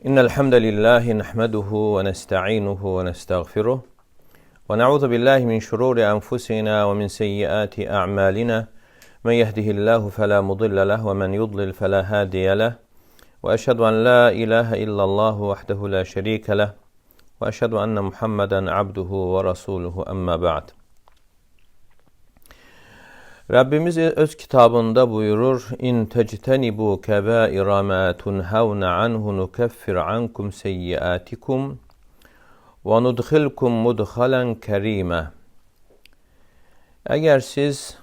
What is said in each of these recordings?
İnnel hamdelellahi nahmeduhu ve nestainuhu ve nestağfiruh ve na'udzu billahi min şururi enfusina ve min seyyiati a'malina. Men yehdihillahu fela mudille leh ve men yudlil fela hadiye leh. Ve eşhedü en la ilahe illallah vahdehu la şerike leh. Ve eşhedü enne Muhammeden abduhu ve rasuluhu emma ba'd. Rabbimiz öz kitabında buyurur: İn tectenibu kebaira ma tunhavna anhu nukeffir ankum seyyiatikum ve nudkhilkum mudkhalan kerime. Eğer siz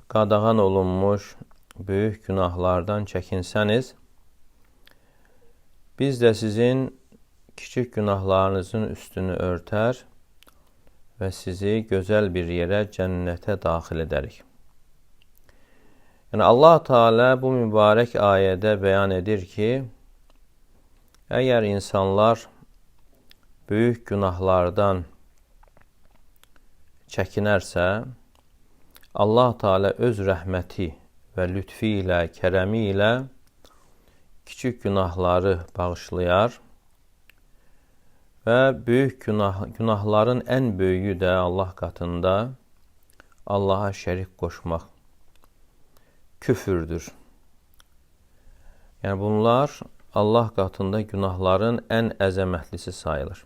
qadağan olunmuş büyük günahlardan çekinseniz, biz de sizin küçük günahlarınızın üstünü örter ve sizi güzel bir yere, cennete dahil ederik. Yani Allah Teala bu mübarek ayede beyan edir ki, eğer insanlar büyük günahlardan çekinerse, Allah Teala öz rəhməti ve lütfiyle, keremiyle küçük günahları bağışlayar ve büyük günahların en büyüğü de Allah katında Allah'a şerik koşmak, küfürdür. Yani bunlar Allah katında günahların en əzəmətlisi sayılır.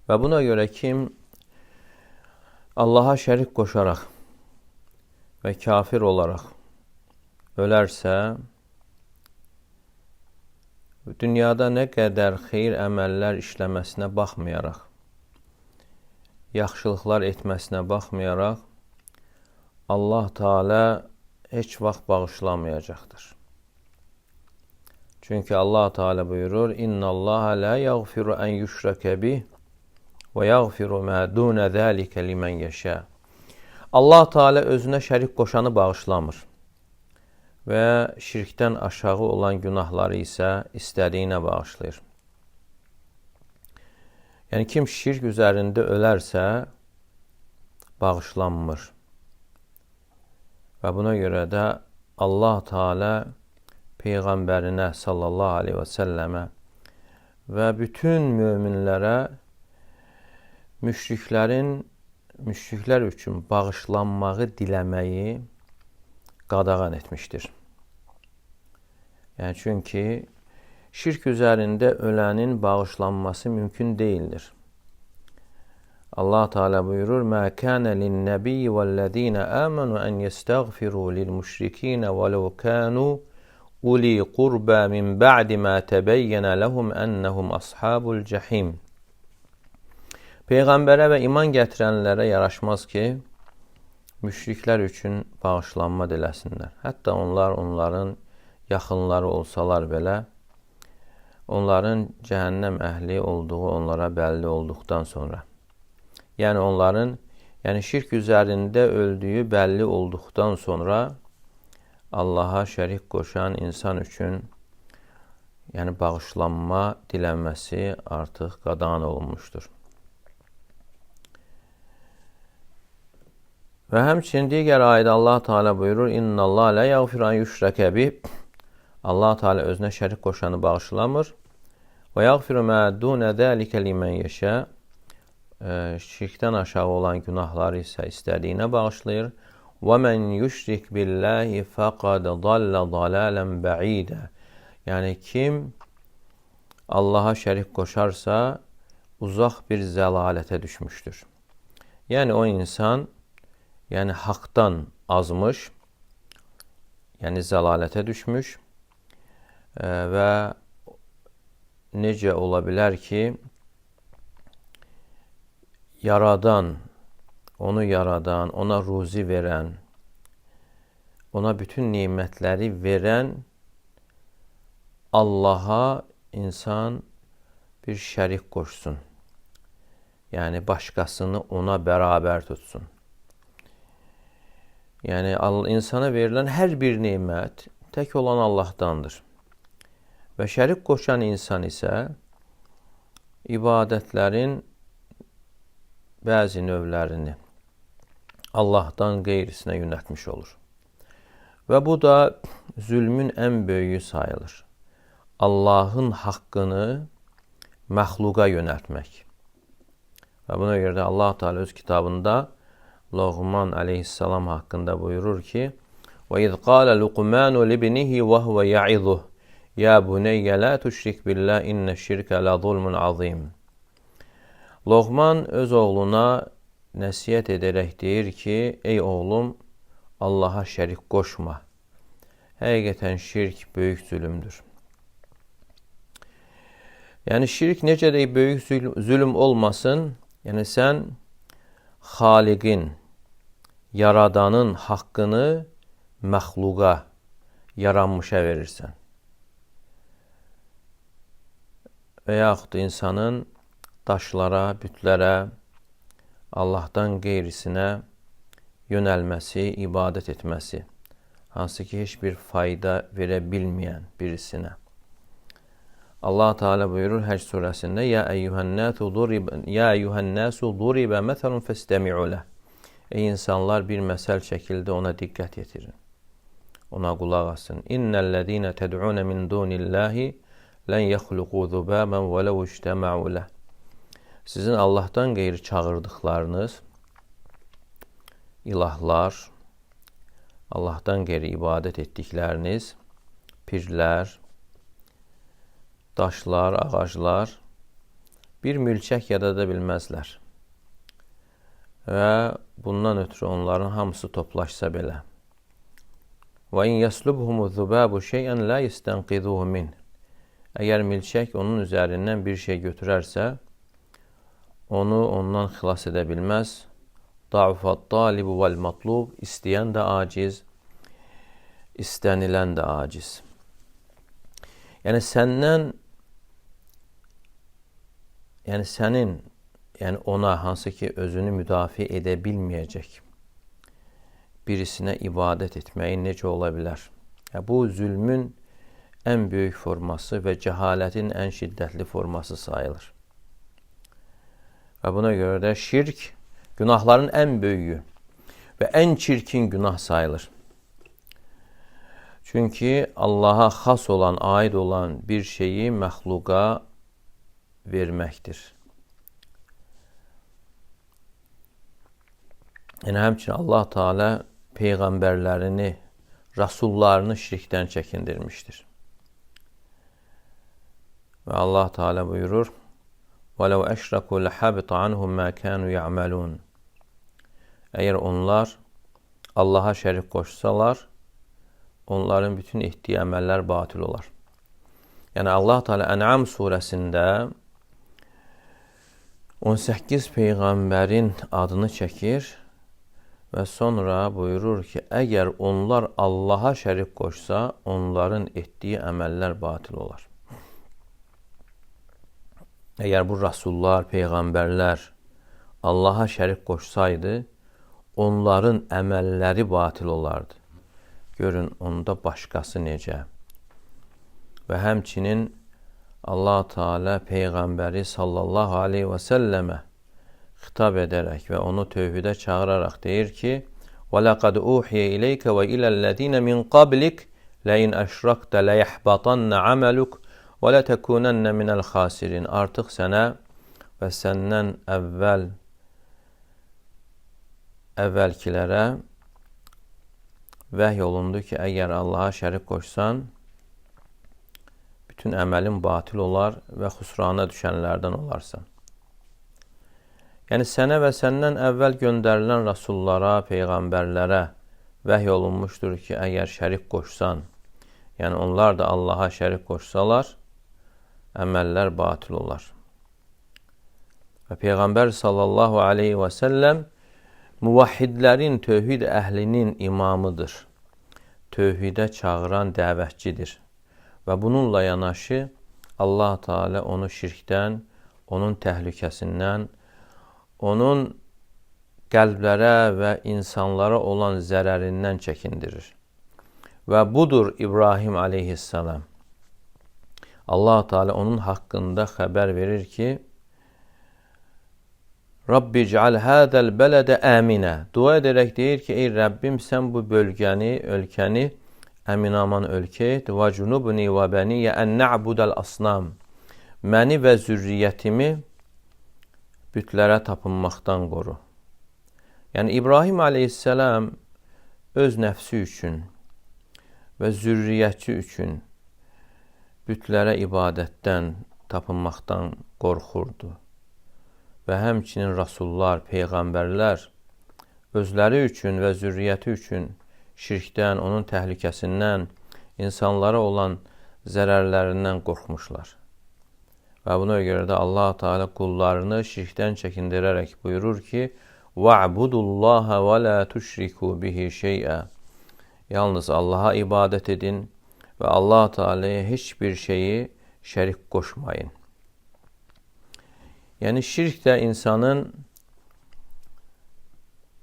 Ve buna göre kim Allah'a şerik koşarak ve kafir olarak ölerse, dünyada ne kadar xeyir əməllər işləməsinə baxmayaraq, yaxşılıqlar etməsinə baxmayaraq, Allah Teala heç vaxt bağışlamayacaqdır. Çünkü Allah Teala buyurur: İnnallaha la yaghfiru en yushrake bih ve yaghfiru ma dun zalika limen yasha. Allah Teala özünə şərik qoşanı bağışlamır ve şirkten aşağı olan günahları ise istediğine bağışlayır. Yani kim şirk üzerinde ölerse bağışlanmır. Ve buna göre de Allah Teala Peygamberine sallallahu aleyhi ve selleme ve bütün müminlere müşrikler üçün bağışlanmağı diləməyi qadağan etmiştir. Yani çünkü şirk üzerinde ölenin bağışlanması mümkün değildir. Allah Teala buyurur: "Ma kana lin-nebiyyi ve'l-lezina amanu en yestagfiru lil-müşrikina ve'lev kanu uli qurba min ba'di ma tebeyyena lehum ennehum ashabul cehim." Peyğəmbərə və iman gətirənlərə yaraşmaz ki, müşriklər üçün bağışlanma diləsinlər. Hətta onlar onların yaxınları olsalar belə, onların cəhənnəm əhli olduğu onlara bəlli olduqdan sonra. Yani şirk üzerinde öldüğü belli olduktan sonra Allah'a şerik koşan insan üçün yani bağışlanma dilenmesi artık qadağan olunmuştur. Ve həmçinin digər ayədə Allah Teala buyurur: İnnallah la yaghfiru en yushrake bih. Allah Teala özünə şərik qoşanı bağışlamır. Ve yaghfiru ma dun zalika limen yasha. Şirkten aşağı olan günahları ise istediğine bağışlayır. وَمَنْ يُشْرِكْ بِاللّٰهِ فَقَدْ ضَلَّ ضَلَالًا بَعِيدًا. Yani kim Allah'a şerik koşarsa uzak bir zelalete düşmüştür. Yani o insan yani haktan azmış, yani zelalete düşmüş ve nece olabilir ki onu yaradan, ona ruzi veren, ona bütün nimetleri veren Allah'a insan bir şerik koşsun. Yani başkasını ona beraber tutsun. Yani insana verilen her bir nimet tek olan Allah'tandır. Ve şerik koşan insan ise ibadetlerin bəzi növlərini Allah'tan qeyrisinə yönəltmiş olur. Ve bu da zulmün en büyüğü sayılır. Allahın haqqını məxluqa yönəltmək. Və buna görə də Allah Teala öz kitabında Luqman aleyhissalam haqqında buyurur ki: "Və iz qala Luqman libnihi və huve ya'izuh ya bunayya la tuşrik billah inneşşirke la zulmun azim." Luqman öz oğluna nəsihət edərək deyir ki: "Ey oğlum, Allaha şərik qoşma. Həqiqətən şirk böyük zülümdür." Yəni şirk necə də böyük zülüm olmasın, yəni sən Xaliqin, yaradanın haqqını məxluqa, yaranmışa verirsən. Və yaxud insanın daşlara, bütlərə, Allahdan qeyrisinə yönəlməsi, ibadət etməsi, hansı ki, heç bir fayda verə bilməyən birisinə. Allah Teala buyurur Həc surəsində: "Ya eyyuhən-nasu duriba meselun festemi'u leh." Ey insanlar, bir məsəl çəkildi, ona diqqət yetirin. Ona qulaq asın. "İnnellezîne ted'ûne min dûnillâhi len yexluqû zubâben ve lev ictema'u leh." Sizin Allahdan qeyri çağırdıqlarınız ilahlar, Allahdan qeyri ibadət etdikləriniz, pirlər, daşlar, ağaclar bir milçək yadada bilməzlər. Və bundan ötürü onların hamısı toplaşsa belə. Və in yaslubhumu zubabu şey'an la yastanqidhuhu min. Əgər milçək onun üzərindən bir şey götürərsə, onu ondan xilas edə bilməz. Da'ufat talibu vel matlub. İstəyən də aciz, istənilən də aciz. Yəni sənin ona hansı ki özünü müdafiə edə bilməyəcək birisinə ibadət etməyin necə ola bilər? Bu zülmün ən böyük forması və cəhalətin ən şiddətli forması sayılır. Və buna görə də şirk günahların ən böyüyü və ən çirkin günah sayılır. Çünki Allaha xas olan, aid olan bir şeyi məxluqa verməkdir. Yəni həmçinin Allah Teala peyğəmbərlərini, rasullarını şirkdən çəkindirmişdir. Və Allah Teala buyurur: "Vələv əşrəku ləhəbitə anhum mə kənu ya'malun." Əgər onlar Allaha şərik qoşsalar, onların bütün etdiyi əməllər batil olar. Yəni Allah Teala Ən'am surəsində 18 peyğəmbərin adını çəkir və sonra buyurur ki, əgər onlar Allaha şərik qoşsa, onların etdiyi əməllər batil olar. Əgər bu rasullar, peyğəmbərlər Allaha şərik qoşsaydı, onların əməlləri batil olardı. Görün onda başqası necə. Və həmçinin Allah Teala peyğəmbəri sallallahu aleyhi və səlləmə xitab edərək və onu tövhidə çağıraraq deyir ki: "Və laqad uhiye ileyke və ilellezine min qablik lein əşrakte leyahbatanna amaluk və letekunenne minel xasirin." Artıq sənə və səndən əvvəlkilərə vəhy olundu ki, əgər Allaha şərik qoşsan, bütün əməlin batil olar və xüsrana düşənlərdən olarsan. Yəni sənə və səndən əvvəl göndərilən rasullara, peyğəmbərlərə vəhy olunmuşdur ki, əgər şərik qoşsan, yəni onlar da Allaha şərik qoşsalar, əməllər batil olar. Və Peyğəmbər sallallahu aleyhi və səlləm muvahhidlərin, tövhid əhlinin imamıdır. Tövhidə çağıran dəvətçidir. Və bununla yanaşı Allah Teala onu şirkdən, onun təhlükəsindən, onun qəlblərə və insanlara olan zərərindən çəkindirir. Və budur İbrahim aleyhissalam. Allah Teala onun haqqında xəbər verir ki, Rabbi ic'al hādal bələdə əminə. Dua edərək deyir ki, ey Rəbbim, sən bu bölgəni, ölkəni əminaman ölkə et. Və cunubni və bəniyyə ən nə'budəl asnam. Məni və zürriyyətimi bütlərə tapınmaqdan qoru. Yəni İbrahim əleyhissalam öz nəfsi üçün və zürriyyəti üçün bütlərə ibadətdən, tapınmaqdan qorxurdu. Və həmçinin rasullar, peyğəmbərlər özləri üçün və zürriyyəti üçün şirkdən, onun təhlükəsindən, insanlara olan zərərlərindən qorxmuşlar. Və buna görə də Allah Teala qullarını şirkdən çəkindirərək buyurur ki: "Va'budullaha və la tuşriku bihi şey'a." Yalnız Allah'a ibadət edin və Allah Teala'ya heç bir şeyi şərik qoşmayın. Yəni şirk də insanın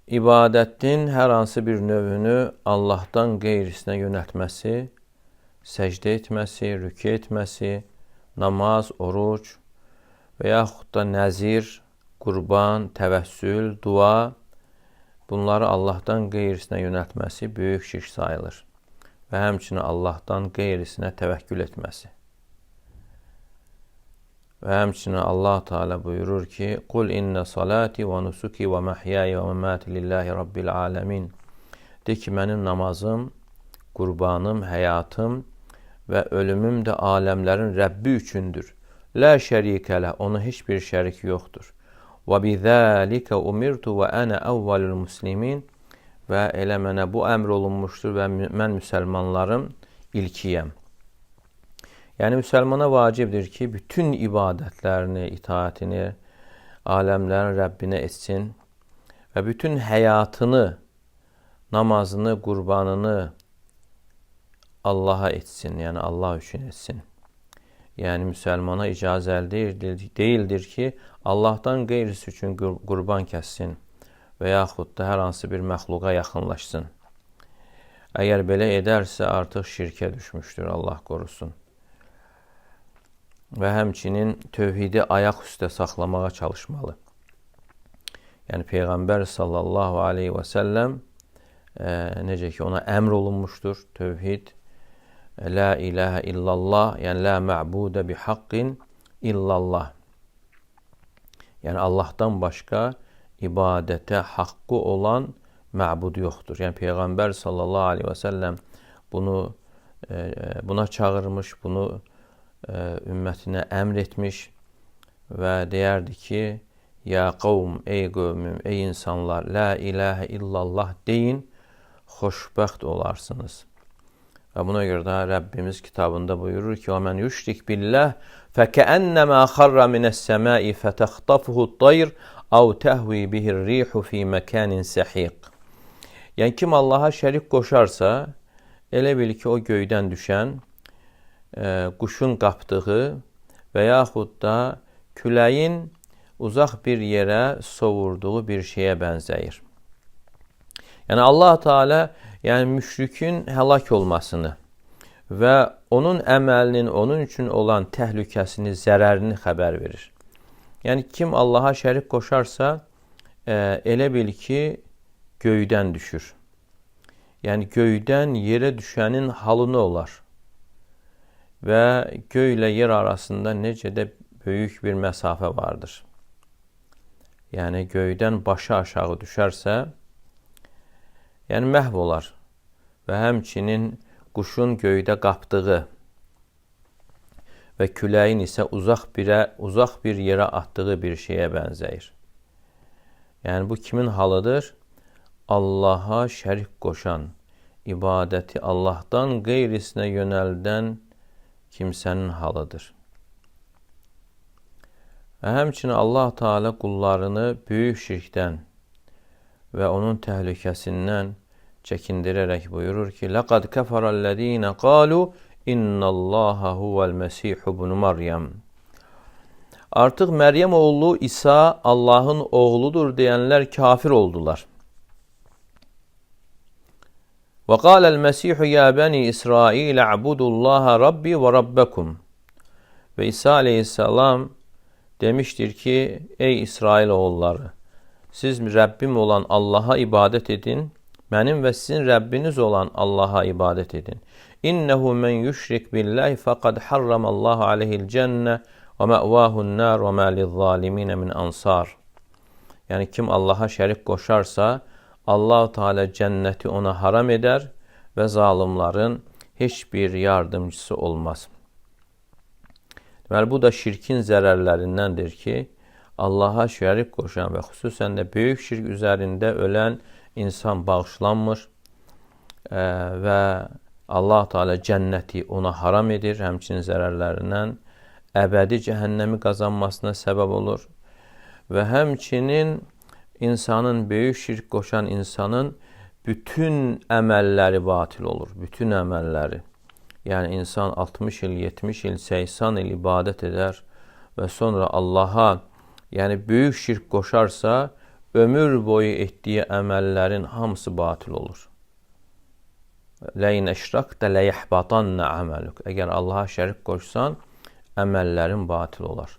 ibadətin hər hansı bir növünü Allahdan qeyrisinə yönəltməsi, səcdə etməsi, rükü etməsi, namaz, oruc və yaxud da nəzir, qurban, təvəssül, dua, bunları Allahdan qeyrisinə yönəltməsi böyük şirk sayılır. Və həmçinin Allahdan qeyrisinə təvəkkül etməsi. Və həmçinin Allah Teala buyurur ki: "Qul inna salati və nusuki və mahyaya və mamati lillahi rabbil alamin." De ki, mənim namazım, qurbanım, həyatım və ölümüm də aləmlərin Rəbbi üçündür. La şərikə ləh, onun heç bir şəriki yoxdur. Və bizəlikə umirtu və ənə əvvəlül muslimin. Və elə mənə bu əmr olunmuşdur və mən müsəlmanların ilkiyəm. Yəni müsəlmana vacibdir ki, bütün ibadətlərini, itaətini aləmlərin Rəbbinə etsin və bütün həyatını, namazını, qurbanını Allaha etsin, yəni Allah üçün etsin. Yəni müsəlmana icazəli deyildir ki, Allahdan qeyrisi üçün qurban kəssin və yaxud da hər hansı bir məxluqa yaxınlaşsın. Əgər belə edərsə, artıq şirkə düşmüşdür, Allah qorusun. Və həmçinin tövhidi ayaq üstə saxlamağa çalışmalı. Yəni Peyğəmbər sallallahu aleyhi və səlləm necə ki ona əmr olunmuşdur, tövhid, la ilahə illallah, yəni la mə'budə bi haqqin illallah. Yəni Allahdan başqa ibadətə haqqı olan məbud yoxdur. Yəni Peyğəmbər sallallahu aleyhi və səlləm buna çağırmış, bunu ümmətinə əmr etmiş və deyərdi ki: "Ya qavm, ey qövmüm, ey insanlar, la ilahə illallah deyin, xoşbəxt olarsınız." Və buna görə də Rəbbimiz kitabında buyurur ki: "Mən yüşrik billah fəkəənnəmə xarra minəs-səmai fətəxtafuhu-t-tayr aw tahwi bihi-r-rihu fi makanin sahiq." Yəni kim Allaha şərik qoşarsa, elə bil ki o göydən düşən quşun qapdığı və yaxud da küləyin uzaq bir yerə sovurduğu bir şeyə bənzəyir. Yəni Allah Teala müşrikin həlak olmasını və onun əməlinin onun üçün olan təhlükəsini, zərərini xəbər verir. Yəni kim Allaha şərik qoşarsa, elə bil ki göydən düşür. Yəni göydən yerə düşənin halını olar. Və göy ilə yer arasında necə də böyük bir məsafə vardır. Yəni göydən başı aşağı düşərsə, yəni məhv olar. Və həmçinin quşun göydə qapdığı və küləyin isə uzaq bir yerə atdığı bir şeyə bənzəyir. Yəni bu kimin halıdır? Allaha şərik qoşan, ibadəti Allahdan qeyrisinə yönəldən kimsənin halıdır. Və həmçinin Allah Teala qullarını böyük şirkdən və onun təhlükəsindən çəkindirərək buyurur ki: "Laqad kafarallazina qalu innallaha huvel-mesih ibn Maryam." Artıq Məryəm oğlu İsa Allahın oğludur deyənlər kafir oldular. Və qala'l-Mesih ya bani İsrail a'budullaha rabbi və rabbakum. Və İsa aleyhissalam demişdir ki: "Ey İsrail oğulları, siz Rəbbim olan Allaha ibadət edin, Mənim və sizin Rəbbiniz olan Allaha ibadət edin. İnnehu men yüşrik billahi faqad harramallahu aleyhil cennə və məvahun nar və mə lizzaliminə min ansar. Yəni kim Allaha şərik qoşarsa, Allah-u Teala cənnəti ona haram edər və zalimların heç bir yardımcısı olmaz. Deməli, bu da şirkin zərərlərindəndir ki, Allaha şərik qoşan və xüsusən də böyük şirk üzərində ölən insan bağışlanmır və Allah Teala cənnəti ona haram edir, həmçinin zərərlərindən əbədi cəhənnəmi qazanmasına səbəb olur və həmçinin insanın, böyük şirk qoşan insanın bütün əməlləri batil olur, bütün əməlləri. Yəni insan 60 il, 70 il, 80 il ibadət edər və sonra Allaha, yəni böyük şirk qoşarsa, ömür boyu etdiyi əməllərin hamısı batil olur. Ləyin əşraqdə ləyəhbatannə əməlük. Əgər Allaha şərik qoşsan, əməllərin batil olar.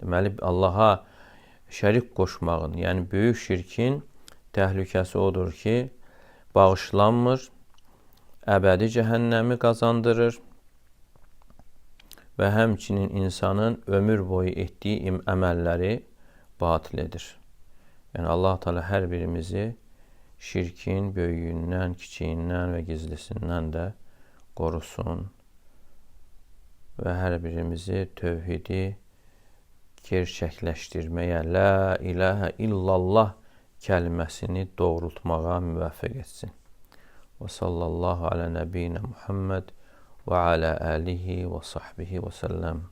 Deməli, Allaha şərik qoşmağın, yəni böyük şirkin təhlükəsi odur ki, bağışlanmır, əbədi cəhənnəmi qazandırır və həmçinin insanın ömür boyu etdiyi əməlləri batil edir. Yəni Allah Teala hər birimizi şirkin böyüyündən, kiçiyindən və gizlisindən də qorusun və hər birimizi tövhidi gerçəkləşdirməyə, la ilahə illallah kəlməsini doğrultmağa müvəffəq etsin. Və sallallahu alə nəbiyyinə Muhammed və alə alihi və sahbihi və səlləm.